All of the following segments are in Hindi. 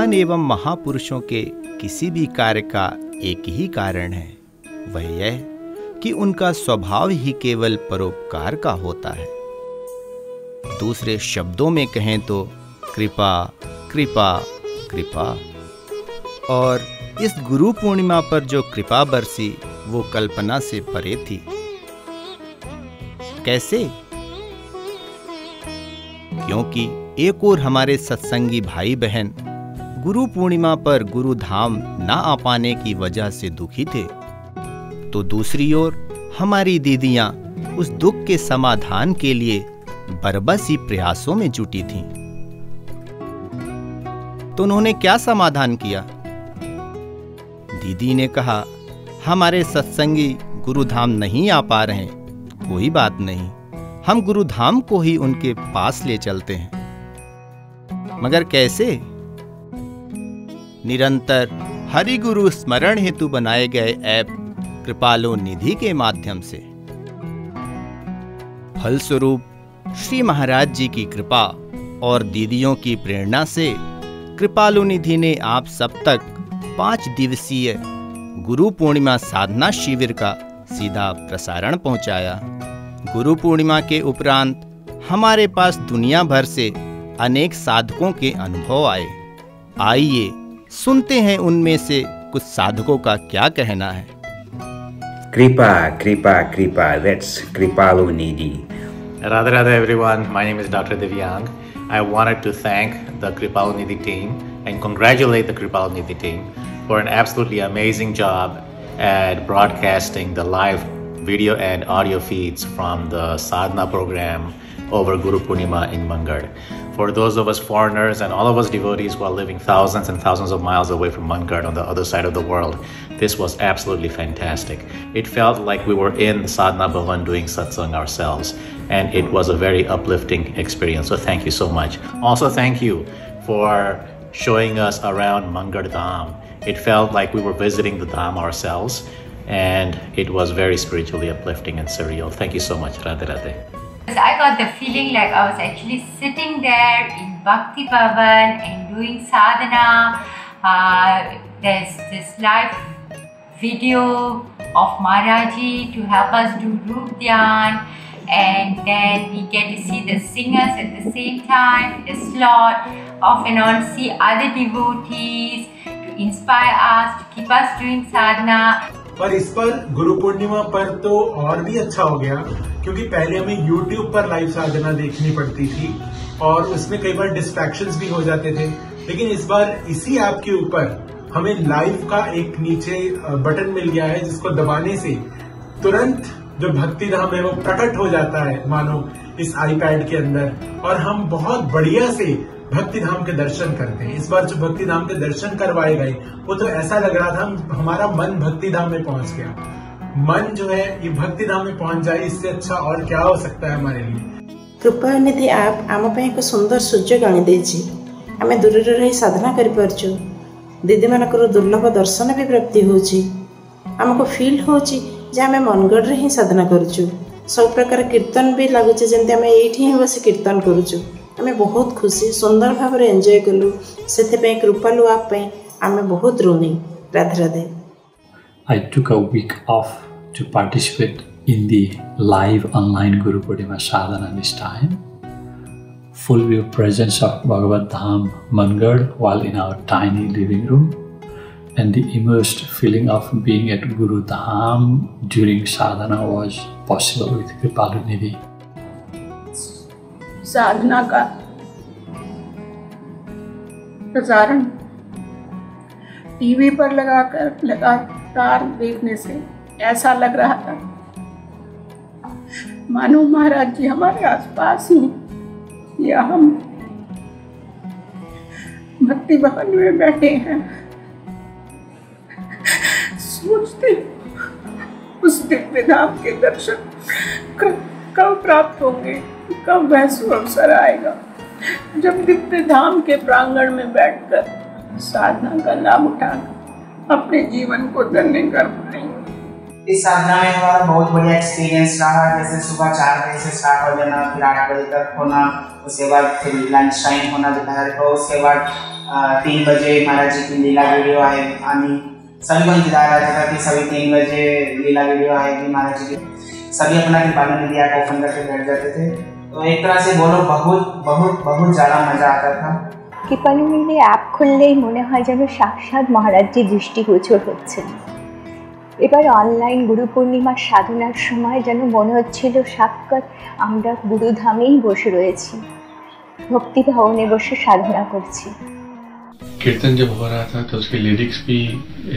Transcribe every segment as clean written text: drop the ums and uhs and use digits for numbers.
महान एवं महापुरुषों के किसी भी कार्य का एक ही कारण है, वह यह कि उनका स्वभाव ही केवल परोपकार का होता है। दूसरे शब्दों में कहें तो कृपा कृपा कृपा। और इस गुरु पूर्णिमा पर जो कृपा बरसी वो कल्पना से परे थी। कैसे? क्योंकि एक और हमारे सत्संगी भाई बहन गुरु पूर्णिमा पर गुरु धाम ना आ पाने की वजह से दुखी थे, तो दूसरी ओर हमारी दीदियां उस दुख के समाधान के लिए बरबसी प्रयासों में जुटी थीं। तो उन्होंने क्या समाधान किया? दीदी ने कहा, हमारे सत्संगी गुरुधाम नहीं आ पा रहे हैं, कोई बात नहीं, हम गुरुधाम को ही उनके पास ले चलते हैं। मगर कैसे? निरंतर हरि गुरु स्मरण हेतु बनाए गए ऐप कृपालु निधि के माध्यम से। फलस्वरूप श्री महाराज जी की कृपा और दीदियों की प्रेरणा से कृपालु निधि ने आप सब तक 5 दिवसीय गुरु पूर्णिमा साधना शिविर का सीधा प्रसारण पहुंचाया। गुरु पूर्णिमा के उपरांत हमारे पास दुनिया भर से अनेक साधकों के अनुभव आए। आइए सुनते हैं उनमें से कुछ साधकों का क्या कहना है। Kripa, Kripa, Kripa, that's Kripalu Nidhi. Radha Radha everyone, my name is Dr. Divyang. I wanted to thank the Kripalu Nidhi team and congratulate the Kripalu Nidhi team for an absolutely amazing job at broadcasting the live video and audio feeds from the sadhana program over Guru Purnima in Mangad. For those of us foreigners and all of us devotees who are living thousands and thousands of miles away from Mangad on the other side of the world, this was absolutely fantastic. It felt like we were in Sadhana Bhavan doing satsang ourselves, and it was a very uplifting experience. So thank you so much. Also thank you for showing us around Mangad Dham. It felt like we were visiting the Dham ourselves, and it was very spiritually uplifting and surreal. Thank you so much. Radhe Radhe. I got the feeling like I was actually sitting there in Bhakti Bhavan and doing sadhana. There's this live video of Maharaji to help us do Roop Dhyan, and then we get to see the singers at the same time, the slot, off and on see other devotees to inspire us, to keep us doing sadhana. और इस पर गुरु पूर्णिमा पर तो और भी अच्छा हो गया, क्योंकि पहले हमें YouTube पर लाइव साधना देखनी पड़ती थी और उसमें कई बार डिस्ट्रैक्शंस भी हो जाते थे। लेकिन इस बार इसी ऐप के ऊपर हमें लाइव का एक नीचे बटन मिल गया है, जिसको दबाने से तुरंत जो भक्ति धाम है वो प्रकट हो जाता है मानो इस आईपैड के अंदर, और हम बहुत बढ़िया से भक्ति धाम के दर्शन करते हैं। इस बार जो भक्ति धाम के दर्शन करवाए गए वो तो ऐसा लग रहा था हमारा मन भक्ति धाम में पहुंच गया। मन जो है ये भक्ति धाम में पहुंच जाए, इससे अच्छा और क्या हो सकता है हमारे लिए। कृपा निधि आप आम पे एक सुंदर सुजोग आनी आम दूर रही साधना कर दीदी मानकर दुर्लभ दर्शन भी प्राप्ति होची। आमको फील होची जे आम मनगढ़ रे ही साधना करूँ। सब प्रकार कीर्तन भी लगुचे जमी आम ये बस कीर्तन करूँ। आम बहुत खुशी सुंदर भाव में एंजॉय कलु, से कृपालु आप आम बहुत ऋणी। Radhe Radhe. I took a week off to participate in the live online Guru Purnima sadhana this time. Full view presence of Bhagavad Dham Mangad while in our tiny living room, and the immersed feeling of being at Guru Dham during sadhana was possible with Kripalu Nidhi. साधना का प्रसारण टीवी पर लगातार देखने से ऐसा लग रहा था मानो महाराज जी हमारे आसपास ही या हम भक्ति भवन में बैठे हैं। सोचते उस दिव्य धाम के दर्शन कब प्राप्त होंगे, कब वह अवसर आएगा जब दिव्य धाम के प्रांगण में बैठकर साधना का लाभ उठाकर अपने जीवन को धन्य कर पाएंगे। इस साधना में हमारा बहुत बढ़िया एक्सपीरियंस रहा। जैसे सुबह 4 बजे से स्टार्ट हो जाना, फिर 8 बजे तक होना, उसके बाद फिर लंच टाइम होना दोपहर को, उसके बाद 3 बजे महाराज जी की लीला वीडियो आनी। सभी को इंतजार रहता था कि सभी 3 बजे लीला वीडियो आएगी महाराज जी की। सभी अपना कृपालु निधि ऐप ओपन करके बैठ जाते थे। तो एक तरह से बोलो बहुत ज़्यादा मज़ा आता था। কৃপালু নিধি অ্যাপ খুললেই মনে হয় যেন সাক্ষাৎ মহারাজজি দৃষ্টিগোচর হচ্ছেন। এবার অনলাইন গুরু পূর্ণিমার সাধনার সময় যেন মনে হচ্ছিল সাক্ষাৎ আমরা গুরুধামেই বসে রয়েছি, ভক্তি ভবনে বসে সাধনা করছি। कीर्तन जब हो रहा था तो उसके लिरिक्स भी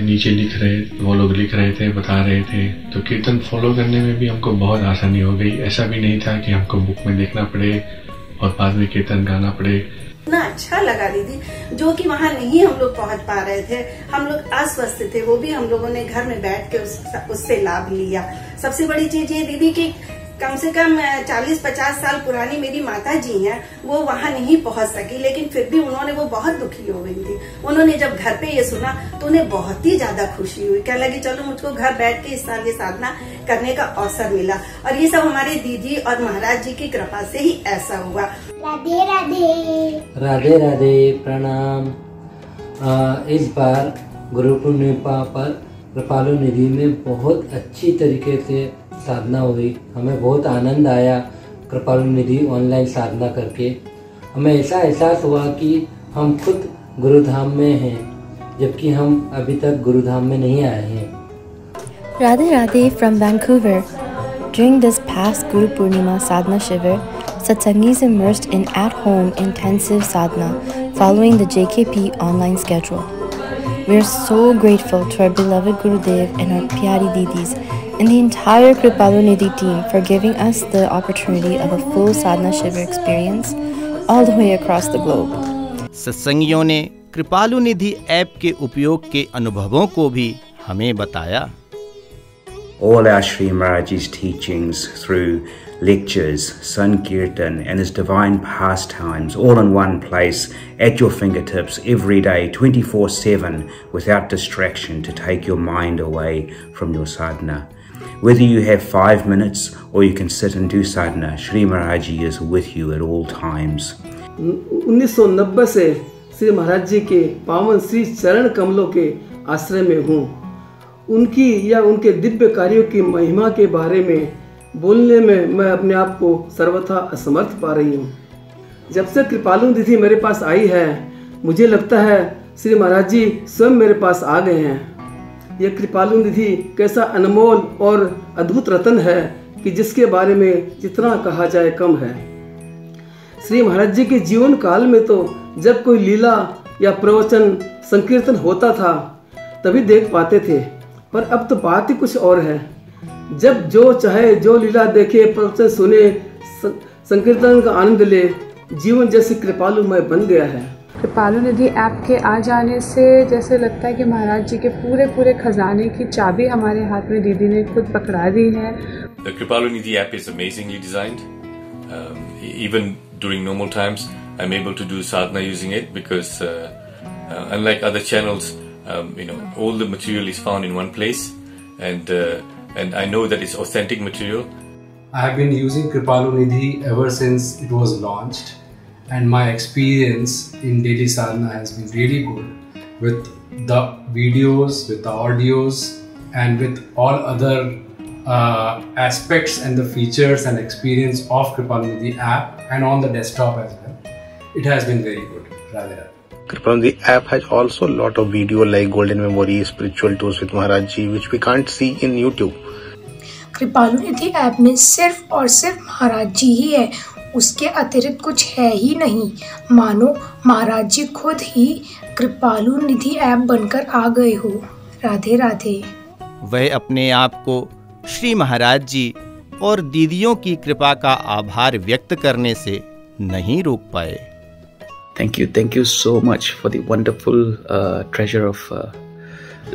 नीचे लिख रहे, वो लोग लिख रहे थे, बता रहे थे, तो कीर्तन फॉलो करने में भी हमको बहुत आसानी हो गई। ऐसा भी नहीं था कि हमको बुक में देखना पड़े और बाद में कीर्तन गाना पड़े। इतना अच्छा लगा दीदी, जो कि वहाँ नहीं हम लोग पहुँच पा रहे थे, हम लोग अस्वस्थ थे, वो भी हम लोगों ने घर में बैठ के उससे लाभ लिया। सबसे बड़ी चीज ये दीदी कि कम से कम 40-50 साल पुरानी मेरी माता जी हैं, वो वहाँ नहीं पहुँच सकी, लेकिन फिर भी उन्होंने वो बहुत दुखी हो गई थी। उन्होंने जब घर पे ये सुना तो उन्हें बहुत ही ज्यादा खुशी हुई, कहने लगी चलो मुझको घर बैठ के इस साल ये साधना करने का अवसर मिला। और ये सब हमारे दीदी और महाराज जी की कृपा से ही ऐसा हुआ। राधे राधे। राधे राधे, प्रणाम। इस बार गुरु पूर्णिमा पर कृपालु निधि में बहुत अच्छी तरीके से साधना हुई। हमें बहुत आनंद आया कृपालु निधि ऑनलाइन साधना करके। हमें ऐसा एहसास हुआ कि हम खुद गुरुधाम में हैं, जबकि हम अभी तक गुरुधाम में नहीं आए हैं। Radhe Radhe from Vancouver. During this past Guru Purnima Sadhana Shivir, Satsangis immersed in at-home intensive sadhana following the JKP online schedule. We are so grateful to our beloved Gurudev and our Pyari Didis and the entire Kripalu Nidhi team for giving us the opportunity of a full sadhana Shivir experience all the way across the globe. सत्संगियों ने कृपालु निधि ऐप के उपयोग के अनुभवों को भी हमें बताया। All our Sri Maharaj's teachings through lectures, Sankirtan and his divine pastimes all in one place at your fingertips every day 24/7 without distraction to take your mind away from your sadhana. Whether you have 5 minutes or you can sit and do sadhana, Sri Maharaj is with you at all times. 1990 से श्री महाराज जी के पावन श्री चरण कमलों के आश्रय में हूँ। उनकी या उनके दिव्य कार्यों की महिमा के बारे में बोलने में मैं अपने आप को सर्वथा असमर्थ पा रही हूँ। जब से कृपालु निधि मेरे पास आई है, मुझे लगता है श्री महाराज जी स्वयं मेरे पास आ गए हैं। यह कृपालु निधि कैसा अनमोल और अद्भुत रत्न है कि जिसके बारे में जितना कहा जाए कम है। श्री महाराज जी के जीवन काल में तो जब कोई लीला या प्रवचन संकीर्तन होता था तभी देख पाते थे, पर अब तो बात ही कुछ और है। जब जो चाहे जो लीला देखे, प्रवचन सुने, संकीर्तन का आनंद ले, जीवन जैसे कृपालुमय बन गया है। कृपालु निधि ऐप के आ जाने से जैसे लगता है कि महाराज जी के पूरे खजाने की चाबी हमारे हाथ में दीदी ने खुद पकड़ा दी है। The Kripalu Nidhi app is amazingly designed. Even during normal times, I'm able to do sadhana using it because unlike other channels, all the material is found in one place, and I know that it's authentic material. I have been using Kripalu Nidhi ever since it was launched, and my experience in daily sadhana has been really good with the videos, with the audios, and with all other aspects and the features and experience of Kripalu Nidhi app and on the desktop as well. It has been very good. Radhe. Kripalu Nidhi app has also a lot of video like Golden Memory, Spiritual Tools with Maharaj Ji, which we can't see in YouTube. कृपालु निधि ऐप में सिर्फ और सिर्फ महाराज जी ही है, उसके अतिरिक्त कुछ है ही नहीं। मानो महाराज जी खुद ही कृपालु निधि ऐप बनकर आ गए हो। राधे राधे। वह अपने आप को श्री महाराज जी और दीदियों की कृपा का आभार व्यक्त करने से नहीं रोक पाए। Thank you so much for the wonderful treasure of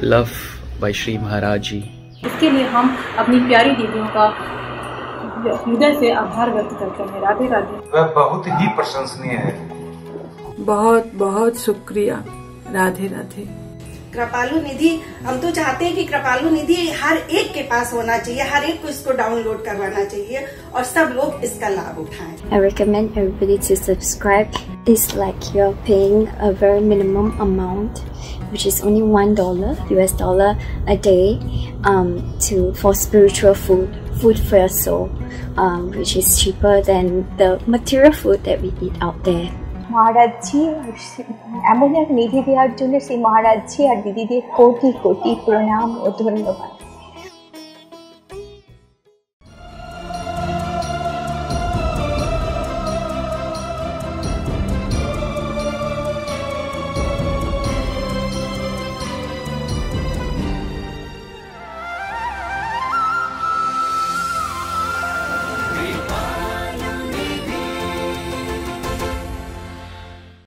love by Shri Maharaj Ji. इसके लिए हम अपनी प्यारी दीदियों का हृदय से आभार व्यक्त करते हैं। राधे राधे। वह बहुत ही प्रशंसनीय है। बहुत बहुत शुक्रिया। राधे राधे। कृपालु निधि, हम तो चाहते हैं कि कृपालु निधि हर एक के पास होना चाहिए, हर एक को इसको डाउनलोड करवाना चाहिए और सब लोग इसका लाभ उठाएं। I recommend everybody to subscribe. It's like you're paying a very minimum amount, which is only $1 US a day for spiritual food for your soul, which is cheaper than the material food that we eat out there. মহারাজজি এমন এক নিধি দেওয়ার জন্য সেই মহারাজজি আর দিদিদের কোটি কোটি প্রণাম ও ধন্যবাদ।